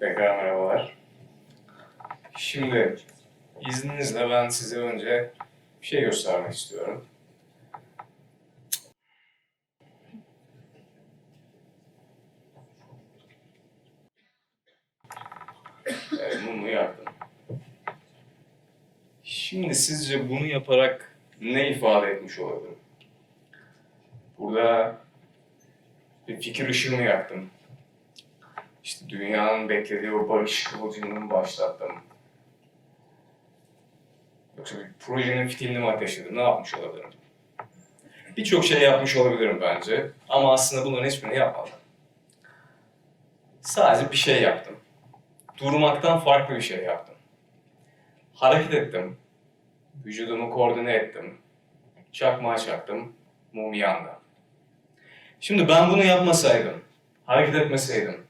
Tekrar merhabalar. Şimdi izninizle ben size önce bir şey göstermek istiyorum. Evet, mumu yaktım. Şimdi sizce bunu yaparak ne ifade etmiş olabilirim? Burada bir fikir ışığını yaktım. İşte dünyanın beklediği o barış kıvılcımını başlattım. Yoksa bir projenin fitilini mi ateşledim? Ne yapmış olabilirim? Birçok şey yapmış olabilirim bence. Ama aslında bunların hiçbirini yapmadım. Sadece bir şey yaptım. Durmaktan farklı bir şey yaptım. Hareket ettim. Vücudumu koordine ettim. Çakmağa çaktım. Mum yandı. Şimdi ben bunu yapmasaydım, hareket etmeseydim,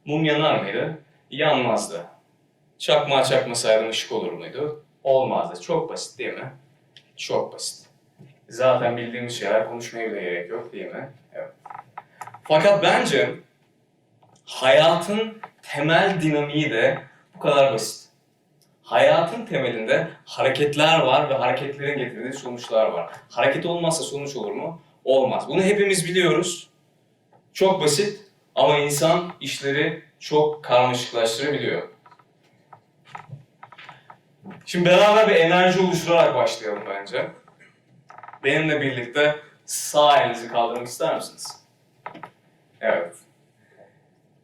mum yanar mıydı? Yanmazdı. Çakmağa çakmasaydım ışık olur muydu? Olmazdı. Çok basit değil mi? Çok basit. Zaten bildiğimiz şeyler, konuşmaya bile gerek yok değil mi? Evet. Fakat bence hayatın temel dinamiği de bu kadar basit. Hayatın temelinde hareketler var ve hareketlerin getirdiği sonuçlar var. Hareket olmazsa sonuç olur mu? Olmaz. Bunu hepimiz biliyoruz. Çok basit ama insan işleri çok karmaşıklaştırabiliyor. Şimdi beraber bir enerji oluşturarak başlayalım bence. Benimle birlikte sağ elinizi kaldırmak ister misiniz? Evet.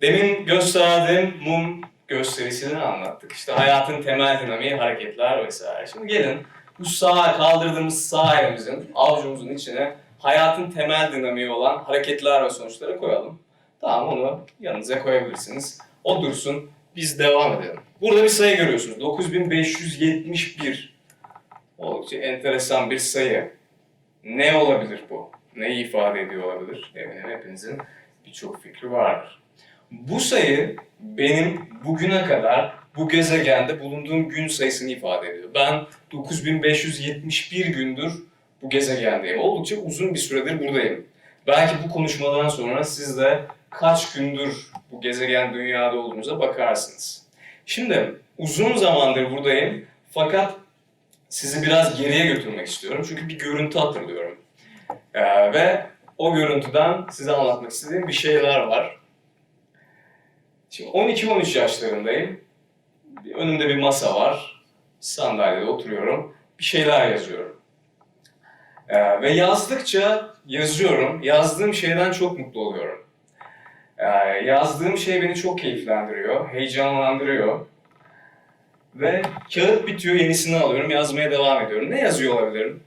Demin gösterdiğim mum gösterisini anlattık. İşte hayatın temel dinamiği, hareketler vesaire. Şimdi gelin bu kaldırdığımız sağ elimizin avucumuzun içine hayatın temel dinamiği olan hareketler ve sonuçları koyalım. Tamam, onu yanınıza koyabilirsiniz. O dursun, biz devam edelim. Burada bir sayı görüyorsunuz. 9571. Oldukça enteresan bir sayı. Ne olabilir bu? Neyi ifade ediyor olabilir? Eminim hepinizin birçok fikri vardır. Bu sayı benim bugüne kadar bu gezegende bulunduğum gün sayısını ifade ediyor. Ben 9571 gündür bu gezegendeyim. Oldukça uzun bir süredir buradayım. Belki bu konuşmadan sonra siz de kaç gündür bu gezegen dünyada olduğunuza bakarsınız. Şimdi uzun zamandır buradayım fakat sizi biraz geriye götürmek istiyorum çünkü bir görüntü hatırlıyorum. Ve o görüntüden size anlatmak istediğim bir şeyler var. Şimdi 12-13 yaşlarındayım. Önümde bir masa var. Sandalyede oturuyorum. Bir şeyler yazıyorum. Ve yazdıkça yazıyorum. Yazdığım şeyden çok mutlu oluyorum. Yazdığım şey beni çok keyiflendiriyor, heyecanlandırıyor. Ve kağıt bitiyor, yenisini alıyorum, yazmaya devam ediyorum. Ne yazıyor olabilirim?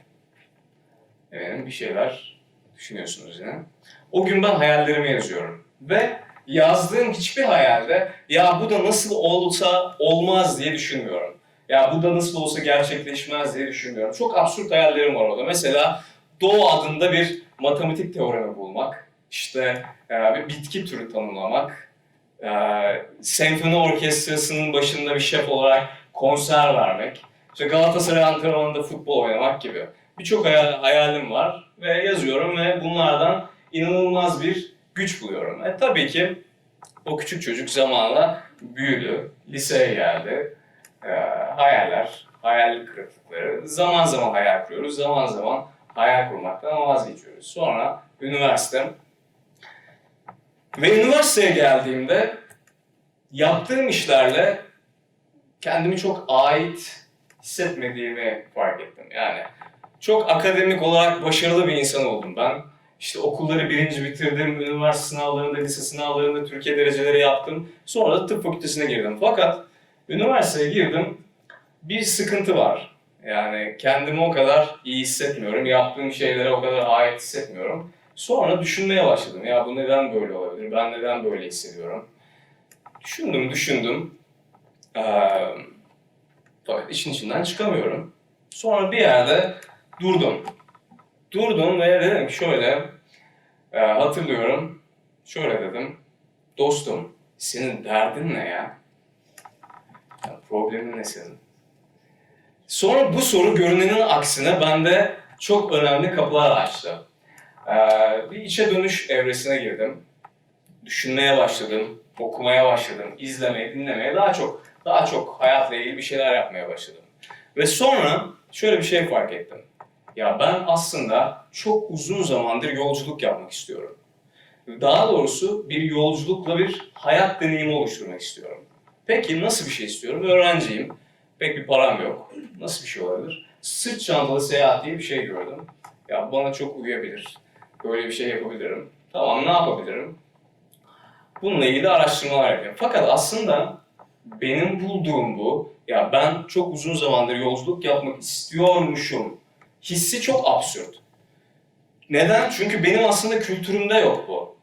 Bir şeyler düşünüyorsunuz yine. O gün ben hayallerimi yazıyorum. Ve yazdığım hiçbir hayalde ya bu da nasıl olsa olmaz diye düşünmüyorum. Ya bu da nasıl olsa gerçekleşmez diye düşünmüyorum. Çok absürt hayallerim var orada. Mesela Doğu adında bir matematik teoremi bulmak, işte bir bitki türü tanımlamak, senfoni orkestrasının başında bir şef olarak konser vermek, işte Galatasaray antrenmanında futbol oynamak gibi. Birçok hayalim var ve yazıyorum ve bunlardan inanılmaz bir güç buluyorum. Tabii ki o küçük çocuk zamanla büyüdü, liseye geldi. Hayaller, hayal kırıklıkları. Zaman zaman hayal kuruyoruz, zaman zaman hayal kurmaktan vazgeçiyoruz. Sonra üniversite. Ve üniversiteye geldiğimde yaptığım işlerle kendimi çok ait hissetmediğimi fark ettim. Yani çok akademik olarak başarılı bir insan oldum ben. İşte okulları birinci bitirdim, üniversite sınavlarında, lise sınavlarında Türkiye dereceleri yaptım. Sonra da tıp fakültesine girdim. Fakat üniversiteye girdim, bir sıkıntı var. Yani kendimi o kadar iyi hissetmiyorum, yaptığım şeylere o kadar ait hissetmiyorum. Sonra düşünmeye başladım. Ya bu neden böyle olabilir, ben neden böyle hissediyorum? Düşündüm. Fakat işin içinden çıkamıyorum. Sonra bir yerde durdum. Durdum ve dedim ki şöyle, hatırlıyorum, şöyle dedim. Dostum, senin derdin ne ya? Problemin ne senin? Sonra bu soru görünenin aksine bende çok önemli kapılar açtı. Bir içe dönüş evresine girdim. düşünmeye başladım, okumaya başladım, izlemeye, dinlemeye, daha çok hayatla ilgili bir şeyler yapmaya başladım. Ve sonra şöyle bir şey fark ettim. Ya ben aslında çok uzun zamandır yolculuk yapmak istiyorum. Daha doğrusu bir yolculukla bir hayat deneyimi oluşturmak istiyorum. Peki nasıl bir şey istiyorum? Öğrenciyim. Pek bir param yok. Nasıl bir şey olabilir? Sırt çantalı seyahat diye bir şey gördüm. Ya bana çok uyabilir. Böyle bir şey yapabilirim. Tamam, ne yapabilirim? Bununla ilgili araştırmalar yapıyorum. Fakat aslında benim bulduğum bu, ya ben çok uzun zamandır yolculuk yapmak istiyormuşum hissi çok absürt. Neden? Çünkü benim aslında kültürümde yok bu.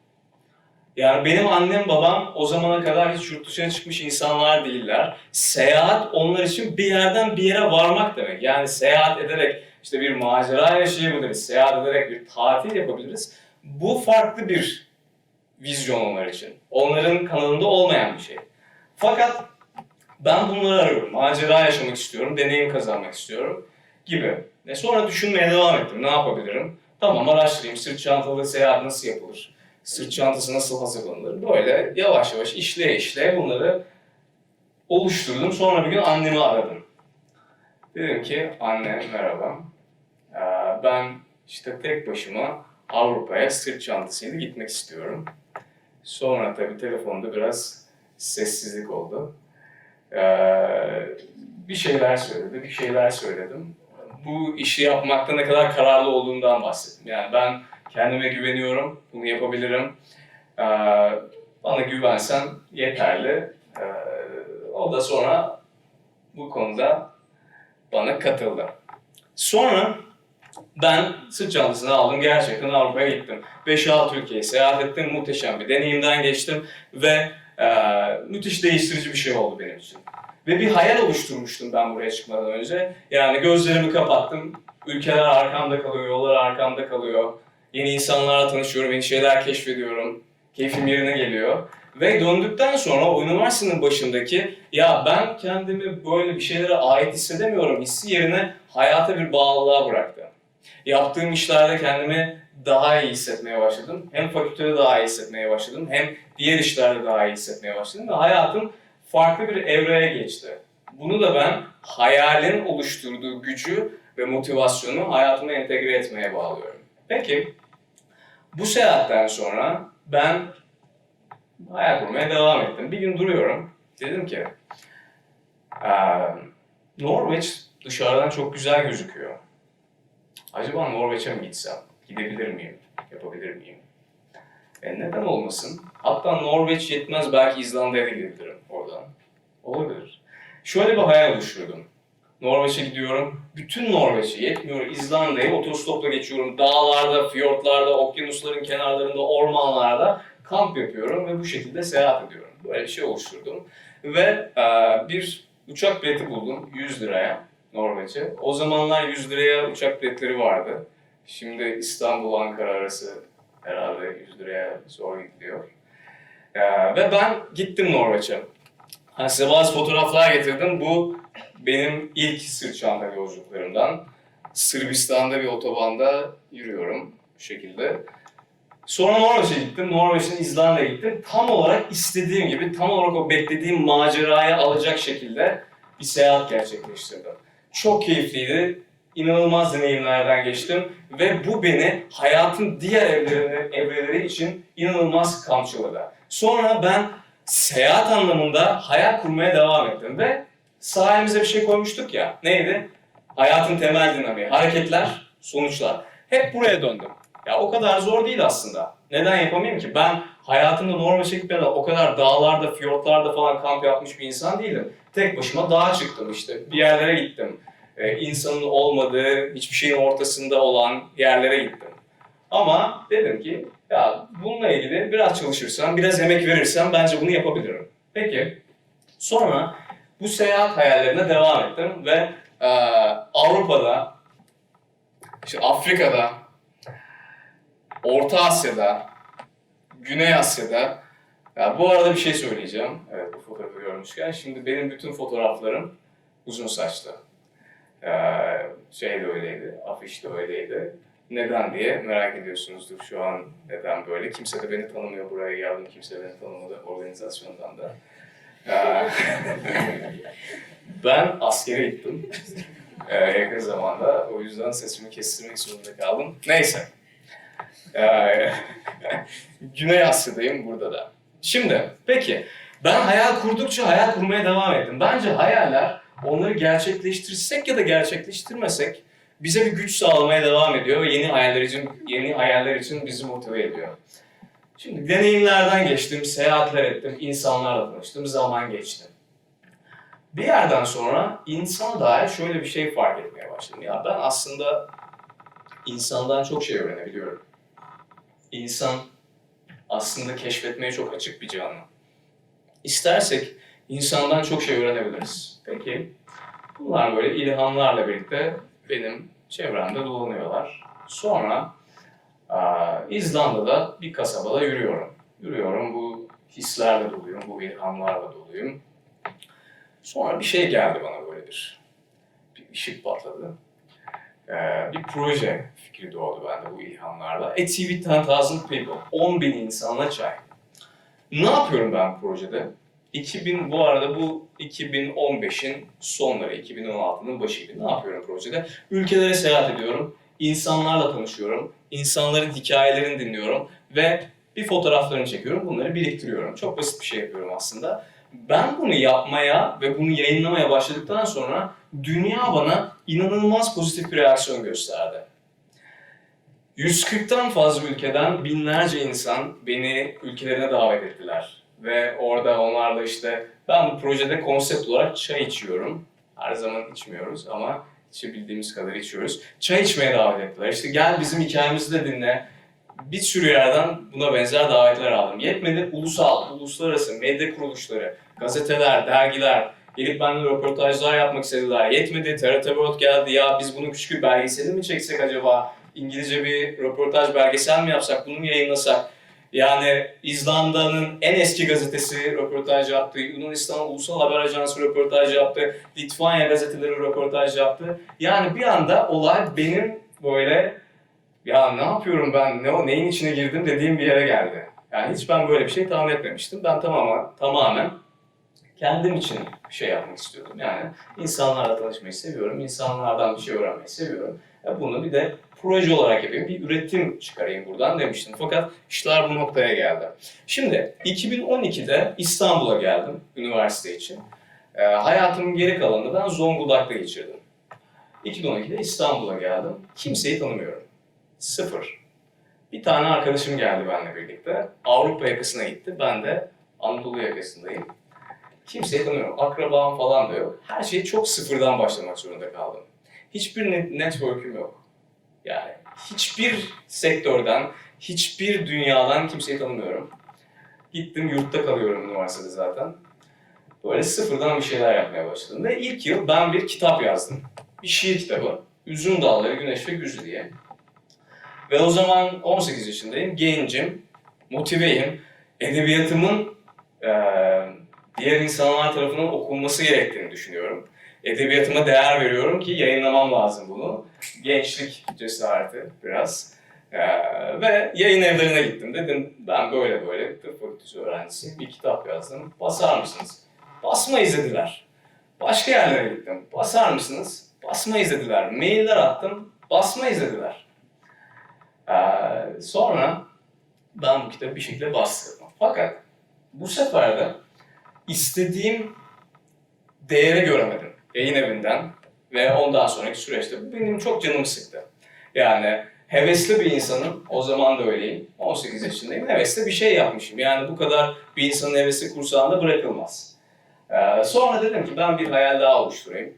Yani benim annem babam o zamana kadar hiç yurt dışına çıkmış insanlar değiller. Seyahat onlar için bir yerden bir yere varmak demek. Yani seyahat ederek işte bir macera yaşayabiliriz, seyahat ederek bir tatil yapabiliriz. Bu farklı bir vizyon onlar için. Onların kanalında olmayan bir şey. Fakat ben bunları arıyorum. Macera yaşamak istiyorum, deneyim kazanmak istiyorum gibi. Sonra düşünmeye devam ettim. Ne yapabilirim? Tamam, araştırayım. Sırt çantalı seyahat nasıl yapılır? Sırt çantası nasıl hazırlanır? Böyle yavaş yavaş işleye işleye bunları oluşturdum. Sonra bir gün annemi aradım. Dedim ki, anne merhaba. Ben işte tek başıma Avrupa'ya sırt çantasıyla gitmek istiyorum. Sonra tabii telefonda biraz sessizlik oldu. Bir şeyler söyledi, bir şeyler söyledim. Bu işi yapmakta ne kadar kararlı olduğumdan bahsettim. Yani ben kendime güveniyorum, bunu yapabilirim. Ee, Bana güvensen yeterli. O da sonra bu konuda bana katıldı. Sonra ben sırt çantasını aldım, gerçekten Avrupa'ya gittim. 5-6 ülkeyi seyahat ettim, muhteşem bir deneyimden geçtim ve müthiş değiştirici bir şey oldu benim için. Ve bir hayal oluşturmuştum ben buraya çıkmadan önce. Yani gözlerimi kapattım, ülkeler arkamda kalıyor, yollar arkamda kalıyor. Yeni insanlarla tanışıyorum, yeni şeyler keşfediyorum, keyfim yerine geliyor. Ve döndükten sonra o üniversitenin başındaki ya ben kendimi böyle bir şeylere ait hissedemiyorum hissi yerine hayata bir bağlılığa bıraktı. Yaptığım işlerde kendimi daha iyi hissetmeye başladım. Hem fakültede daha iyi hissetmeye başladım, hem diğer işlerde daha iyi hissetmeye başladım ve hayatım farklı bir evreye geçti. Bunu da ben hayalin oluşturduğu gücü ve motivasyonu hayatıma entegre etmeye bağlıyorum. Peki, bu seyahatten sonra ben hayal kurmaya devam ettim. Bir gün duruyorum, dedim ki, Norveç dışarıdan çok güzel gözüküyor. Acaba Norveç'e mi gitsem? Gidebilir miyim? Yapabilir miyim? Neden olmasın? Hatta Norveç yetmez, belki İzlanda'ya da gidebilirim oradan. Olabilir. Şöyle bir hayal oluşturdum. Norveç'e gidiyorum. Bütün Norveç'e yetmiyor. İzlanda'ya otostopla geçiyorum. Dağlarda, fiyortlarda, okyanusların kenarlarında, ormanlarda kamp yapıyorum ve bu şekilde seyahat ediyorum. Böyle bir şey oluşturdum. Ve bir uçak bileti buldum 100 liraya. Norveç'e. O zamanlar 100 liraya uçak biletleri vardı. Şimdi İstanbul-Ankara arası herhalde 100 liraya zor gidiyor. Ve ben gittim Norveç'e. Size bazı fotoğraflar getirdim. Bu benim ilk sırt çanta yolculuklarımdan. Sırbistan'da bir otobanda yürüyorum bu şekilde. Sonra Norveç'e gittim. Norveç'ten İzlanda'ya gittim. Tam olarak istediğim gibi, tam olarak o beklediğim maceraya alacak şekilde bir seyahat gerçekleştirdim. Çok keyifliydi. İnanılmaz deneyimlerden geçtim ve bu beni hayatın diğer evreleri için inanılmaz kamçıladı. Sonra ben seyahat anlamında hayal kurmaya devam ettim ve sahimize bir şey koymuştuk ya. Neydi? Hayatın temel dinamiği, hareketler, sonuçlar. Hep buraya döndüm. Ya o kadar zor değil aslında. Neden yapamayayım ki? Ben hayatımda Norveç'e gitmeden o kadar dağlarda, fiyortlarda falan kamp yapmış bir insan değilim. Tek başıma dağa çıktım işte. Bir yerlere gittim. İnsanın olmadığı, hiçbir şeyin ortasında olan yerlere gittim. Ama dedim ki, ya bununla ilgili biraz çalışırsam, biraz emek verirsem bence bunu yapabilirim. Peki, sonra bu seyahat hayallerine devam ettim ve Avrupa'da, işte Afrika'da, Orta Asya'da, Güney Asya'da, ya bu arada bir şey söyleyeceğim. Evet, bu fotoğrafı görmüşken. Şimdi benim bütün fotoğraflarım uzun saçlı. Şey de öyleydi, afiş de öyleydi. Neden diye merak ediyorsunuzdur şu an neden böyle. Kimse de beni tanımıyor, buraya geldim, kimse beni tanımadı organizasyondan da. Ben askere gittim yakın zamanda, o yüzden sesimi kestirmek zorunda kaldım. Neyse. Güney Asya'dayım burada da. Şimdi, peki ben hayal kurdukça hayal kurmaya devam ettim. Bence hayaller, onları gerçekleştirsek ya da gerçekleştirmesek bize bir güç sağlamaya devam ediyor ve yeni hayaller için bizi motive ediyor. Şimdi deneyimlerden geçtim, seyahatler ettim, insanlarla tanıştım, zaman geçti. Bir yerden sonra insana dair şöyle bir şey fark etmeye başladım. Ya ben aslında insandan çok şey öğrenebiliyorum. İnsan aslında keşfetmeye çok açık bir canlı. İstersek insandan çok şey öğrenebiliriz. Peki, bunlar böyle ilhamlarla birlikte benim çevremde dolanıyorlar. Sonra İzlanda'da bir kasabada yürüyorum. Bu hislerle doluyum, bu ilhamlarla doluyum. Sonra bir şey geldi bana böyle bir ışık patladı. Bir proje fikri doğdu bende bu ilhamlarla. A Tea with 10,000 people, 10.000 insanla çay. Ne yapıyorum ben bu projede? Bu arada bu 2015'in sonları, 2016'nın başıydı. Ne yapıyorum projede? Ülkelere seyahat ediyorum, insanlarla tanışıyorum, insanların hikayelerini dinliyorum ve bir fotoğraflarını çekiyorum, bunları biriktiriyorum. Çok basit bir şey yapıyorum aslında. Ben bunu yapmaya ve bunu yayınlamaya başladıktan sonra dünya bana inanılmaz pozitif bir reaksiyon gösterdi. 140'tan fazla ülkeden binlerce insan beni ülkelerine davet ettiler. Ve orada onlarla işte ben bu projede konsept olarak çay içiyorum. Her zaman içmiyoruz ama içebildiğimiz kadar içiyoruz. Çay içmeye davet ettiler. İşte gel bizim hikayemizi de dinle. Bir sürü yerden buna benzer davetler aldım. Yetmedi, uluslararası medya kuruluşları, gazeteler, dergiler gelip benimle röportajlar yapmak istediler. Yetmedi, TRT World geldi. Ya biz bunun küçük bir belgeseli mi çeksek acaba? İngilizce bir röportaj belgesel mi yapsak, bunu mu yayınlasak? Yani İzlanda'nın en eski gazetesi röportaj yaptı, Yunanistan Ulusal Haber Ajansı röportaj yaptı, Litvanya gazeteleri röportaj yaptı. Yani bir anda olay benim böyle ya ne yapıyorum ben, neyin içine girdim dediğim bir yere geldi. Yani hiç ben böyle bir şey tahmin etmemiştim. Ben tamamen kendim için bir şey yapmak istiyordum. Yani insanlarla tanışmayı seviyorum, insanlardan bir şey öğrenmeyi seviyorum. Bunu bir de proje olarak yapayım, bir üretim çıkarayım buradan demiştim. Fakat işler bu noktaya geldi. Şimdi 2012'de İstanbul'a geldim üniversite için. Hayatımın geri kalanını ben Zonguldak'ta geçirdim. 2012'de İstanbul'a geldim. Kimseyi tanımıyorum. Sıfır. Bir tane arkadaşım geldi benimle birlikte. Avrupa yakasına gitti. Ben de Anadolu yakasındayım. Kimseyi tanımıyorum. Akrabam falan da yok. Her şeyi çok sıfırdan başlamak zorunda kaldım. Hiçbir network'üm yok. Yani hiçbir sektörden, hiçbir dünyadan kimseyi tanımıyorum. Gittim, yurtta kalıyorum üniversitede zaten. Böyle sıfırdan bir şeyler yapmaya başladım. Ve ilk yıl ben bir kitap yazdım. Bir şiir kitabı. Üzüm Dalları, Güneş ve Güzü diye. Ve o zaman 18 yaşındayım, gencim, motiveyim. Edebiyatımın diğer insanlar tarafından okunması gerektiğini düşünüyorum. Edebiyatıma değer veriyorum ki yayınlamam lazım bunu. Gençlik cesareti biraz. Ve yayın evlerine gittim. Dedim ben böyle tıp fakültesi öğrencisiyim, bir kitap yazdım. Basar mısınız? Basmayız dediler. Başka yerlere gittim. Basar mısınız? Basmayız dediler. Mailler attım. Basmayız dediler. Sonra ben bu kitabı bir şekilde bastırdım. Fakat bu sefer de istediğim değeri göremedim yayın evinden ve ondan sonraki süreçte bu benim çok canımı sıktı. Yani hevesli bir insanım, o zaman da öyleyim, 18 yaşındayım, hevesli bir şey yapmışım. Yani bu kadar bir insanın hevesi kursağında bırakılmaz. Sonra dedim ki ben bir hayal daha oluşturayım.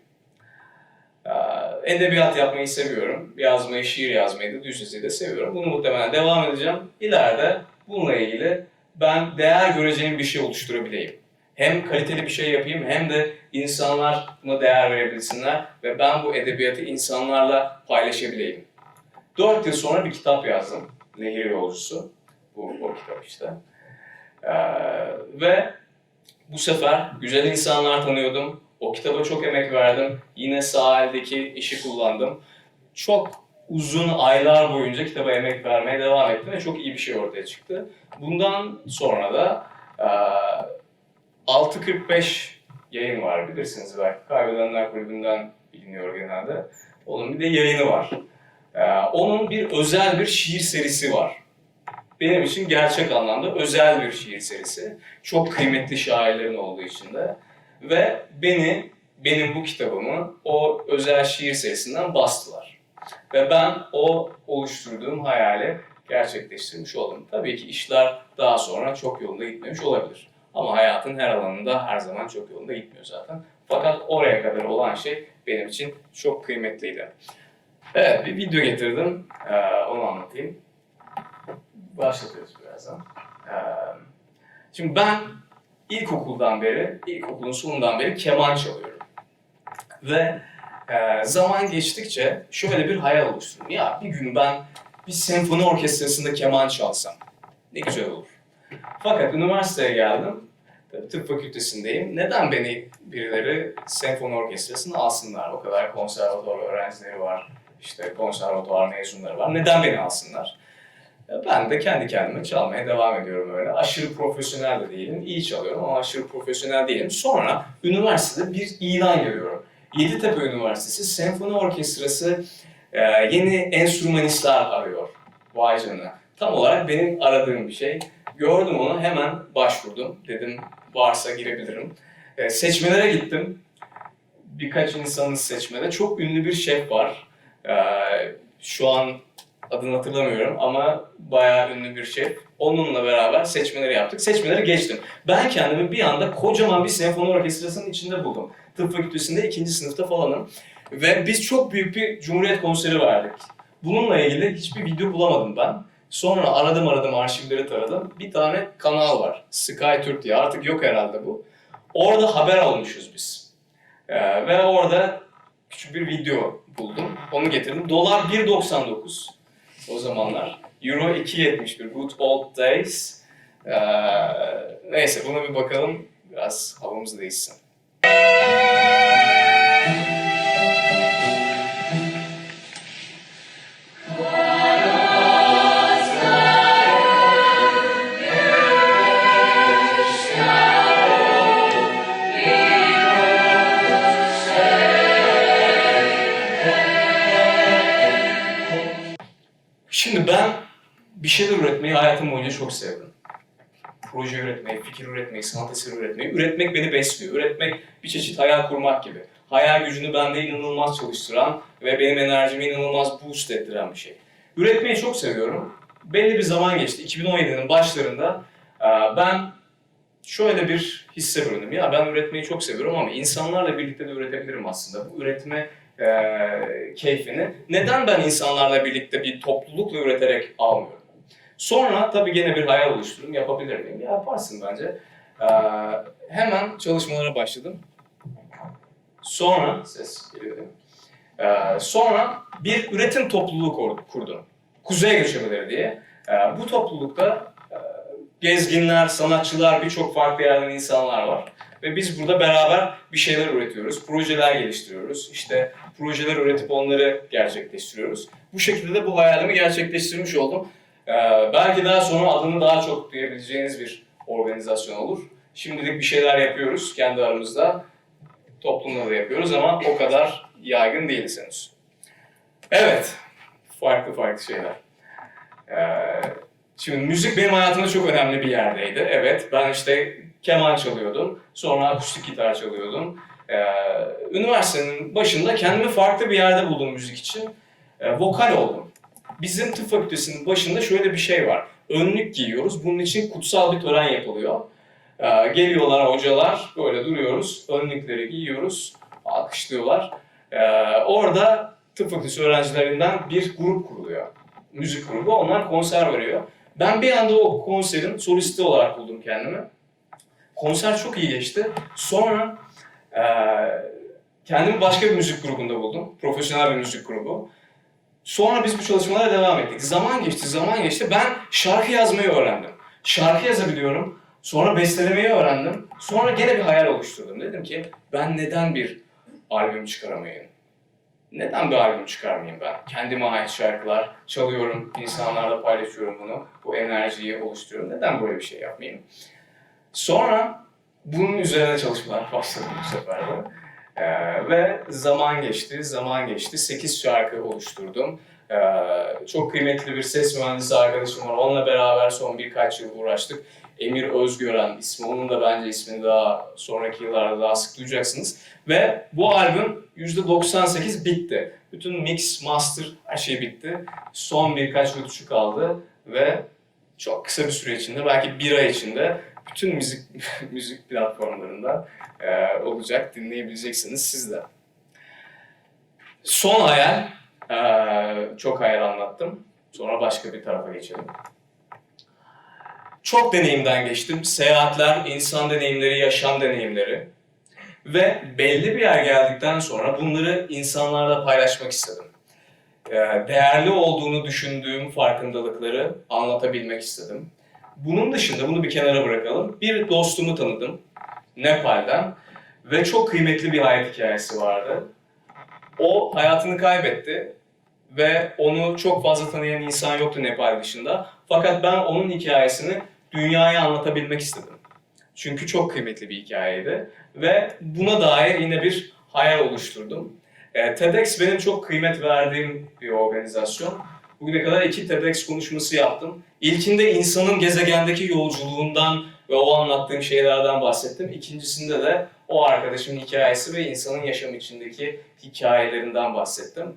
Edebiyat yapmayı seviyorum, yazmayı, şiir yazmayı da düz yazıyı da seviyorum. Bunu muhtemelen devam edeceğim. İleride bununla ilgili ben değer göreceğim bir şey oluşturabileyim. Hem kaliteli bir şey yapayım hem de insanlar buna değer verebilsinler ve ben bu edebiyatı insanlarla paylaşabileyim. 4 yıl sonra bir kitap yazdım. Nehir Yolcusu. O kitap işte. Ve bu sefer güzel insanlar tanıyordum. O kitaba çok emek verdim. Yine sahildeki işi kullandım. Çok uzun aylar boyunca kitaba emek vermeye devam ettim ve çok iyi bir şey ortaya çıktı. Bundan sonra da 6.45 yayın var, bilirsiniz belki. Kaybedenler Kulübü'nden biliniyor genelde. Onun bir de yayını var. Onun özel bir şiir serisi var. Benim için gerçek anlamda özel bir şiir serisi. Çok kıymetli şairlerin olduğu için de. Ve benim bu kitabımı o özel şiir serisinden bastılar. Ve ben o oluşturduğum hayali gerçekleştirmiş oldum. Tabii ki işler daha sonra çok yolunda gitmemiş olabilir. Ama hayatın her alanında her zaman çok yolunda gitmiyor zaten. Fakat oraya kadar olan şey benim için çok kıymetliydi. Evet, bir video getirdim. Onu anlatayım. Başlatıyoruz birazdan. Şimdi ben ilkokulun sonundan beri keman çalıyorum. Ve zaman geçtikçe şöyle bir hayal oluşturdum. Ya bir gün ben bir senfoni orkestrasında keman çalsam ne güzel olur. Fakat üniversiteye geldim. Tabii tıp fakültesindeyim. Neden beni birileri senfoni orkestrasına alsınlar? O kadar konservatuvar öğrencileri var, işte konservatuvar mezunları var. Neden beni alsınlar? Ben de kendi kendime çalmaya devam ediyorum öyle. Aşırı profesyonel de değilim. İyi çalıyorum ama aşırı profesyonel değilim. Sonra üniversitede bir ilan görüyorum. Yeditepe Üniversitesi Senfoni Orkestrası yeni enstrümanistler arıyor. Vay canına. Tam olarak benim aradığım bir şey. Gördüm onu, hemen başvurdum. Dedim varsa girebilirim. Seçmelere gittim. Birkaç insanın seçmede. Çok ünlü bir şef var. Şu an adını hatırlamıyorum ama bayağı ünlü bir şef. Onunla beraber seçmeleri yaptık. Seçmeleri geçtim. Ben kendimi bir anda kocaman bir senfoni orkestrasının içinde buldum. Tıp fakültesinde 2. sınıfta falanım. Ve biz çok büyük bir Cumhuriyet konseri verdik. Bununla ilgili hiçbir video bulamadım ben. Sonra aradım arşivleri taradım. Bir tane kanal var. Sky Türk diye. Artık yok herhalde bu. Orada haber almışız biz. Ve orada küçük bir video buldum. Onu getirdim. Dolar 1.99 o zamanlar. Euro 2.71. Good old days. Neyse buna bir bakalım. Biraz havamız değişsin. Şimdi ben bir şeyler üretmeyi hayatım boyunca çok sevdim. Proje üretmeyi, fikir üretmeyi, sanat eseri üretmeyi. Üretmek beni besliyor. Üretmek bir çeşit hayal kurmak gibi. Hayal gücünü bende inanılmaz çalıştıran ve benim enerjimi inanılmaz boost ettiren bir şey. Üretmeyi çok seviyorum. Belli bir zaman geçti. 2017'nin başlarında ben şöyle bir hisse büründüm. Ya ben üretmeyi çok seviyorum ama insanlarla birlikte de üretebilirim aslında. Bu üretme keyfini neden ben insanlarla birlikte bir toplulukla üreterek almıyorum? Sonra tabii gene bir hayal oluşturdum. Yapabilir miyim? Yaparsın bence. Hemen çalışmalara başladım. Sonra, ses geliyor değil mi? Sonra bir üretim topluluğu kurdum. Kuzey Göçebeleri diye. Bu toplulukta gezginler, sanatçılar, birçok farklı yerden insanlar var. Ve biz burada beraber bir şeyler üretiyoruz, projeler geliştiriyoruz. İşte projeler üretip onları gerçekleştiriyoruz. Bu şekilde de bu hayalimi gerçekleştirmiş oldum. Belki daha sonra adını daha çok duyabileceğiniz bir organizasyon olur. Şimdilik bir şeyler yapıyoruz kendi aramızda. Toplumda da yapıyoruz ama o kadar yaygın değiliz henüz. Evet, farklı şeyler. Şimdi müzik benim hayatımda çok önemli bir yerdeydi. Evet, ben işte keman çalıyordum, sonra akustik gitar çalıyordum. Üniversitenin başında kendimi farklı bir yerde buldum müzik için. Vokal oldum. Bizim tıp fakültesinin başında şöyle bir şey var. Önlük giyiyoruz, bunun için kutsal bir tören yapılıyor. Geliyorlar hocalar, böyle duruyoruz, önlükleri giyiyoruz, alkışlıyorlar. Orada tıp fakültesi öğrencilerinden bir grup kuruluyor. Müzik grubu, onlar konser veriyor. Ben bir anda o konserin solisti olarak buldum kendimi. Konser çok iyi geçti. Sonra kendimi başka bir müzik grubunda buldum. Profesyonel bir müzik grubu. Sonra biz bu çalışmalara devam ettik. Zaman geçti. Ben şarkı yazmayı öğrendim. Şarkı yazabiliyorum. Sonra bestelemeyi öğrendim. Sonra gene bir hayal oluşturdum. Dedim ki ben neden bir albüm çıkaramayayım? Neden bir albüm çıkarmayayım ben? Kendime ait şarkılar çalıyorum, insanlarla paylaşıyorum bunu. Bu enerjiyi oluşturuyorum. Neden böyle bir şey yapmayayım? Sonra bunun üzerine çalışmalar başladım bu sefer de. Ve zaman geçti. 8 şarkı oluşturdum. Çok kıymetli bir ses mühendisi arkadaşım var. Onunla beraber son birkaç yıl uğraştık. Emir Özgören ismi. Onun da bence ismini daha sonraki yıllarda daha sık duyacaksınız. Ve bu albüm %98 bitti. Bütün mix, master, her şey bitti. Son birkaç rötuşu kaldı ve çok kısa bir süre içinde, belki bir ay içinde bütün müzik platformlarında olacak, dinleyebileceksiniz siz de. Son hayal, çok hayal anlattım. Sonra başka bir tarafa geçelim. Çok deneyimden geçtim. Seyahatler, insan deneyimleri, yaşam deneyimleri. Ve belli bir yer geldikten sonra bunları insanlarla paylaşmak istedim. Değerli olduğunu düşündüğüm farkındalıkları anlatabilmek istedim. Bunun dışında bunu bir kenara bırakalım. Bir dostumu tanıdım Nepal'den ve çok kıymetli bir hayat hikayesi vardı. O hayatını kaybetti ve onu çok fazla tanıyan insan yoktu Nepal dışında. Fakat ben onun hikayesini dünyaya anlatabilmek istedim. Çünkü çok kıymetli bir hikayeydi ve buna dair yine bir hayal oluşturdum. TEDx benim çok kıymet verdiğim bir organizasyon. Bugüne kadar 2 TEDx konuşması yaptım. İlkinde insanın gezegendeki yolculuğundan ve o anlattığım şeylerden bahsettim. İkincisinde de o arkadaşımın hikayesi ve insanın yaşam içindeki hikayelerinden bahsettim.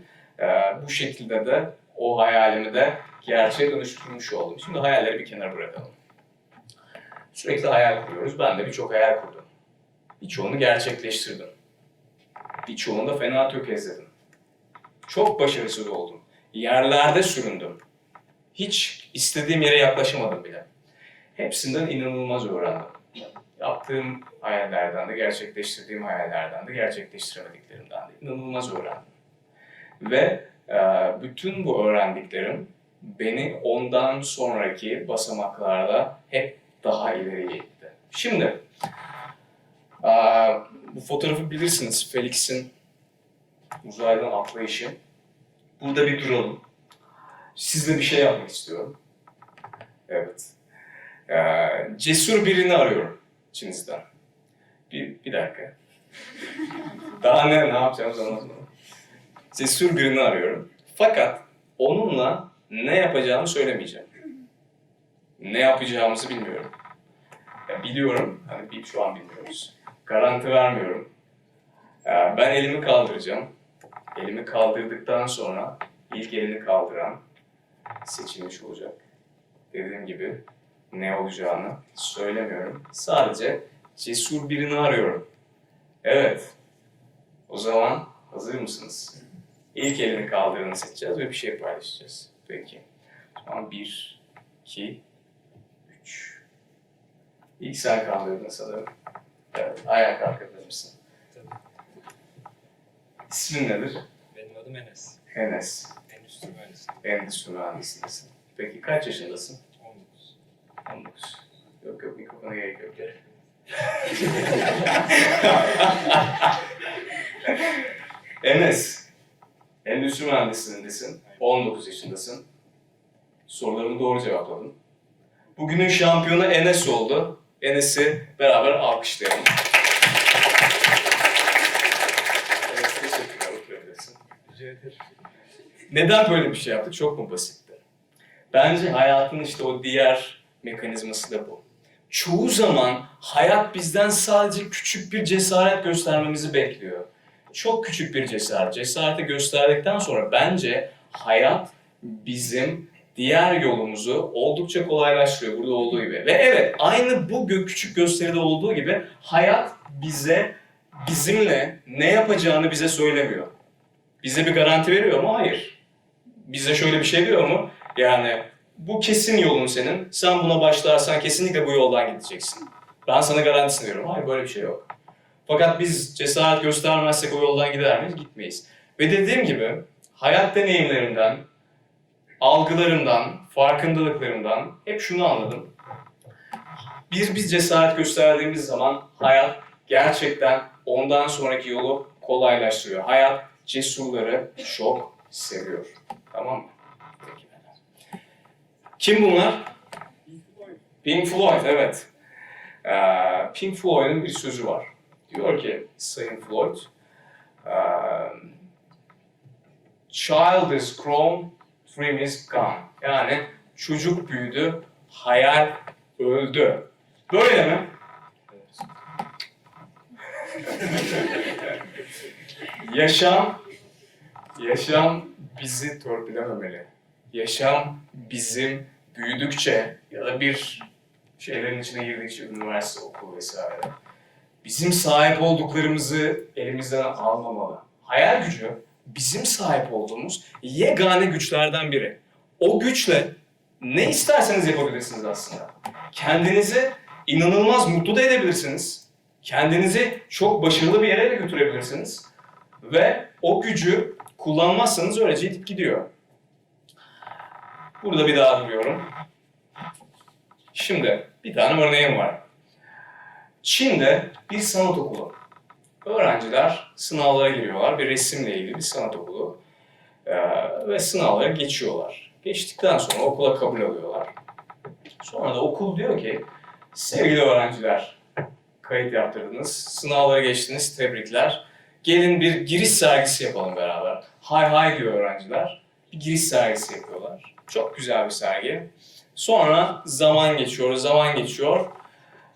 Bu şekilde de o hayalimi de gerçeğe dönüştürmüş oldum. Şimdi hayalleri bir kenara bırakalım. Sürekli hayal kuruyoruz. Ben de birçok hayal kurdum. Birçoğunu gerçekleştirdim. Birçoğunu da fena tökezledim. Çok başarısız oldum. Yerlerde süründüm. Hiç istediğim yere yaklaşamadım bile. Hepsinden inanılmaz öğrendim. Yaptığım hayallerden de, gerçekleştirdiğim hayallerden de, gerçekleştiremediklerimden de inanılmaz öğrendim. Ve bütün bu öğrendiklerim beni ondan sonraki basamaklarda hep daha ileriye itti. Şimdi, bu fotoğrafı bilirsiniz, Felix'in uzaydan atlayışı. Burada bir duralım. Sizle bir şey yapmak istiyorum. Evet. Cesur birini arıyorum içinizden. Bir dakika. Daha ne yapacağımızı anlatmadım. Cesur birini arıyorum. Fakat onunla ne yapacağımı söylemeyeceğim. Ne yapacağımızı bilmiyorum. Ya biliyorum, hani şu an bilmiyoruz. Garanti vermiyorum. Ben elimi kaldıracağım. Elimi kaldırdıktan sonra ilk elini kaldıran seçilmiş olacak. Dediğim gibi ne olacağını söylemiyorum. Sadece cesur birini arıyorum. Evet. O zaman hazır mısınız? İlk elini kaldıranı seçeceğiz ve bir şey paylaşacağız. Peki. O zaman 1, 2, 3. İlk sen kaldırdın sanırım. Evet. Ayağa kalkabilir misin? İsmin nedir? Benim adım Enes. Enes. Endüstri mühendisiyim. Endüstri mühendisindesin. Peki kaç yaşındasın? 19. 19. Yok mikrofona gerek yok. Enes, endüstri mühendisindesin. 19 yaşındasın. Sorularımı doğru cevapladın. Bugünün şampiyonu Enes oldu. Enes'i beraber alkışlayalım. Enes, teşekkürler. Oturabilirsin. Rica ederim. Neden böyle bir şey yaptık? Çok mu basitti? Bence hayatın işte o diğer mekanizması da bu. Çoğu zaman hayat bizden sadece küçük bir cesaret göstermemizi bekliyor. Çok küçük bir cesaret. Cesareti gösterdikten sonra bence hayat bizim diğer yolumuzu oldukça kolaylaştırıyor burada olduğu gibi. Ve evet, aynı bu küçük gösteride olduğu gibi hayat bizimle ne yapacağını bize söylemiyor. Bize bir garanti veriyor mu? Hayır. Bize şöyle bir şey diyor mu? Yani bu kesin yolun senin. Sen buna başlarsan kesinlikle bu yoldan gideceksin. Ben sana garantisini veriyorum. Hayır, böyle bir şey yok. Fakat biz cesaret göstermezsek o yoldan gider miyiz? Gitmeyiz. Ve dediğim gibi hayat deneyimlerimden, algılarımdan, farkındalıklarımdan hep şunu anladım. Biz cesaret gösterdiğimiz zaman hayat gerçekten ondan sonraki yolu kolaylaştırıyor. Hayat cesurları çok seviyor. Tamam mı? Peki. Kim bunlar? Pink Floyd, evet. Pink Floyd'un bir sözü var. Diyor ki Sayın Floyd, "Child is grown, dream is gone." Yani çocuk büyüdü, hayal öldü. Böyle mi? Yaşam bizi törpülememeli. Yaşam bizim büyüdükçe ya da bir şeylerin içine girdikçe, üniversite, okul vesaire, bizim sahip olduklarımızı elimizden almamalı. Hayal gücü bizim sahip olduğumuz yegane güçlerden biri. O güçle ne isterseniz yapabilirsiniz aslında. Kendinizi inanılmaz mutlu da edebilirsiniz. Kendinizi çok başarılı bir yere de götürebilirsiniz. Ve o gücü kullanmazsanız öylece gidip gidiyor. Burada bir daha duruyorum. Şimdi bir tane örneğim var. Çin'de bir sanat okulu. Öğrenciler sınavlara giriyorlar. Bir resimle ilgili bir sanat okulu. Ve sınavlara geçiyorlar. Geçtikten sonra okula kabul alıyorlar. Sonra da okul diyor ki, sevgili öğrenciler, kayıt yaptırdınız, sınavlara geçtiniz, tebrikler. Gelin bir giriş sergisi yapalım beraber. Hay hay diyor öğrenciler. Bir giriş sergisi yapıyorlar. Çok güzel bir sergi. Sonra zaman geçiyor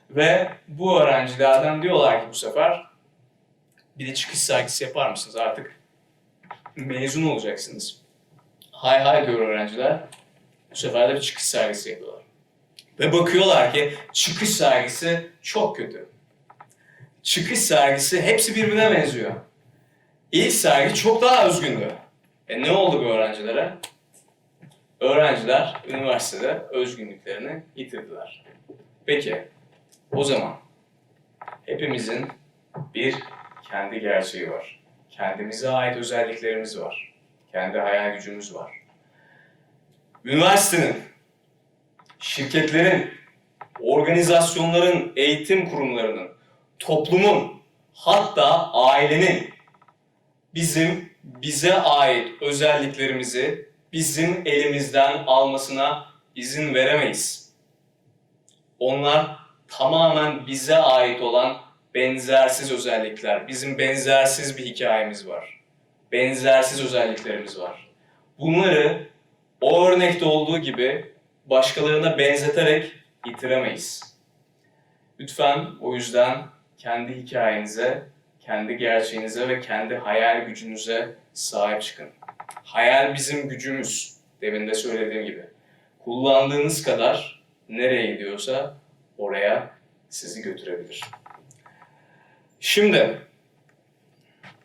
ve bu öğrencilerden diyorlar ki bu sefer, bir de çıkış sergisi yapar mısınız? Artık mezun olacaksınız. Hay hay diyor öğrenciler. Bu sefer de bir çıkış sergisi yapıyorlar. Ve bakıyorlar ki çıkış sergisi çok kötü. Çıkış sergisi hepsi birbirine benziyor. İlk sergi çok daha özgündü. Ne oldu bu öğrencilere? Öğrenciler üniversitede özgünlüklerini yitirdiler. Peki, o zaman hepimizin bir kendi gerçeği var. Kendimize ait özelliklerimiz var. Kendi hayal gücümüz var. Üniversitenin, şirketlerin, organizasyonların, eğitim kurumlarının, toplumun, hatta ailenin bize ait özelliklerimizi bizim elimizden almasına izin veremeyiz. Onlar tamamen bize ait olan benzersiz özellikler. Bizim benzersiz bir hikayemiz var. Benzersiz özelliklerimiz var. Bunları o örnekte olduğu gibi başkalarına benzeterek yitiremeyiz. Lütfen o yüzden kendi hikayenize, kendi gerçeğinize ve kendi hayal gücünüze sahip çıkın. Hayal bizim gücümüz, demin de söylediğim gibi. Kullandığınız kadar nereye gidiyorsa oraya sizi götürebilir. Şimdi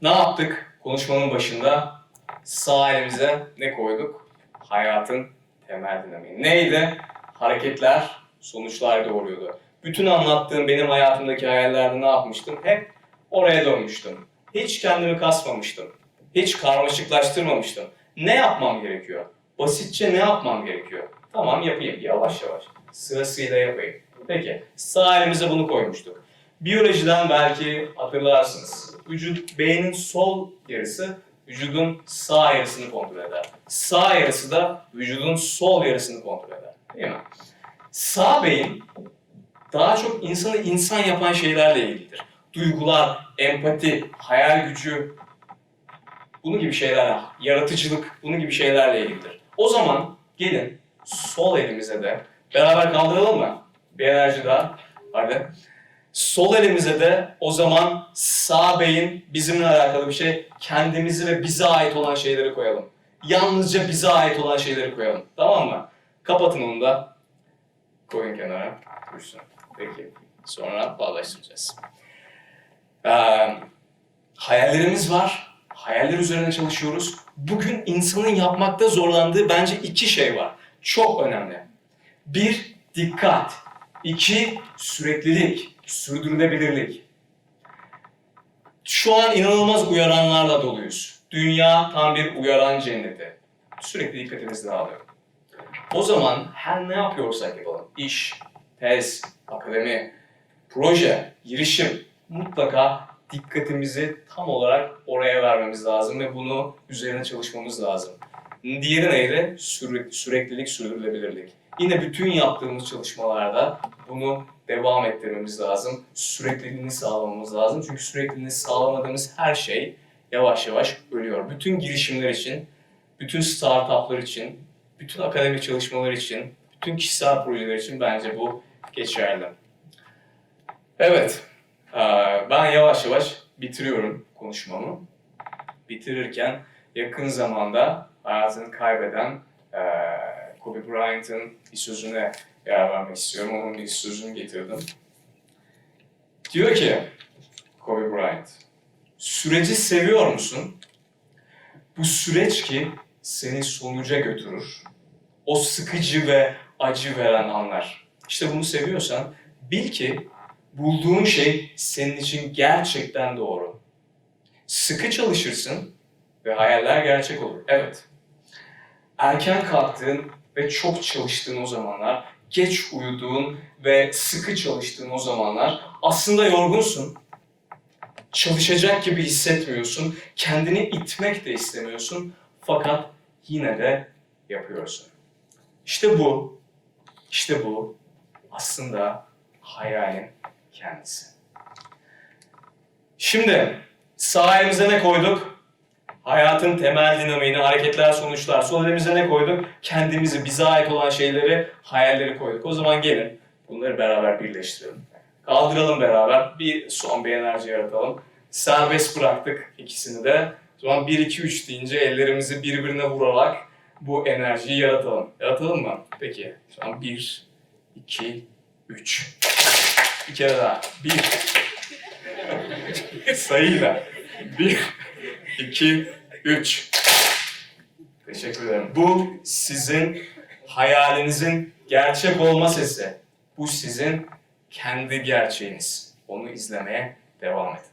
ne yaptık? Konuşmanın başında sağ elimize ne koyduk? Hayatın temel dinamiği. Neydi? Hareketler sonuçlar doğuruyordu. Bütün anlattığım benim hayatımdaki hayallerde ne yapmıştım? Hep oraya dönmüştüm. Hiç kendimi kasmamıştım. Hiç karmaşıklaştırmamıştım. Ne yapmam gerekiyor? Basitçe ne yapmam gerekiyor? Tamam, yapayım yavaş yavaş. Sırasıyla yapayım. Peki, sağ elimize bunu koymuştuk. Biyolojiden belki hatırlarsınız. Beynin sol yarısı vücudun sağ yarısını kontrol eder. Sağ yarısı da vücudun sol yarısını kontrol eder. Değil mi? Sağ beyin daha çok insanı insan yapan şeylerle ilgilidir. Duygular, empati, hayal gücü, bunun gibi şeyler, yaratıcılık, bunun gibi şeylerle ilgilidir. O zaman gelin sol elimize de beraber kaldıralım mı? Bir enerji daha. Hadi. Sol elimize de o zaman sağ beyin bizimle alakalı bir şey, kendimizi ve bize ait olan şeyleri koyalım. Yalnızca bize ait olan şeyleri koyalım. Tamam mı? Kapatın onu da. Koyun kenara. Dursun. Peki. Sonra bağdaştıracağız. Hayallerimiz var. Hayaller üzerine çalışıyoruz. Bugün insanın yapmakta zorlandığı bence iki şey var. Çok önemli. Bir, dikkat. İki, süreklilik, sürdürülebilirlik. Şu an inanılmaz uyaranlarla doluyuz. Dünya tam bir uyaran cenneti. Sürekli dikkatimiz dağılıyor. O zaman her ne yapıyorsak yapalım, iş, tez, akademi, proje, girişim, mutlaka dikkatimizi tam olarak oraya vermemiz lazım ve bunu üzerine çalışmamız lazım. Diğeri neydi? Süreklilik, sürdürülebilirlik. Yine bütün yaptığımız çalışmalarda bunu devam ettirmemiz lazım. Sürekliliğini sağlamamız lazım. Çünkü sürekliliğini sağlamadığımız her şey yavaş yavaş ölüyor. Bütün girişimler için, bütün startuplar için, bütün akademik çalışmalar için, bütün kişisel projeler için bence bu geçerli. Evet, ben yavaş yavaş bitiriyorum konuşmamı. Bitirirken yakın zamanda hayatını kaybeden Kobe Bryant'ın bir sözüne yer vermek istiyorum. Onun bir sözünü getirdim. Diyor ki Kobe Bryant, süreci seviyor musun? Bu süreç ki seni sonuca götürür. O sıkıcı ve acı veren anlar. İşte bunu seviyorsan bil ki bulduğun şey senin için gerçekten doğru. Sıkı çalışırsın ve hayaller gerçek olur. Evet. Erken kalktığın ve çok çalıştığın o zamanlar, geç uyuduğun ve sıkı çalıştığın o zamanlar aslında yorgunsun. Çalışacak gibi hissetmiyorsun, kendini itmek de istemiyorsun fakat yine de yapıyorsun. İşte bu aslında hayalin kendisi. Şimdi sağ elimize ne koyduk? Hayatın temel dinamiğini, hareketler, sonuçlar. Sol elimize ne koyduk? Kendimizi, bize ait olan şeyleri, hayalleri koyduk. O zaman gelin bunları beraber birleştirelim. Kaldıralım beraber. Son bir enerji yaratalım. Serbest bıraktık ikisini de. O zaman 1, 2, 3 deyince ellerimizi birbirine vurarak bu enerjiyi yaratalım. Yaratalım mı? Peki. Şu an 1, 2, 3. Bir kere daha. 1. Sayıyla. 1, 2, 3. Teşekkür ederim. Bu sizin hayalinizin gerçek olma sesi. Bu sizin kendi gerçeğiniz. Onu izlemeye devam edin.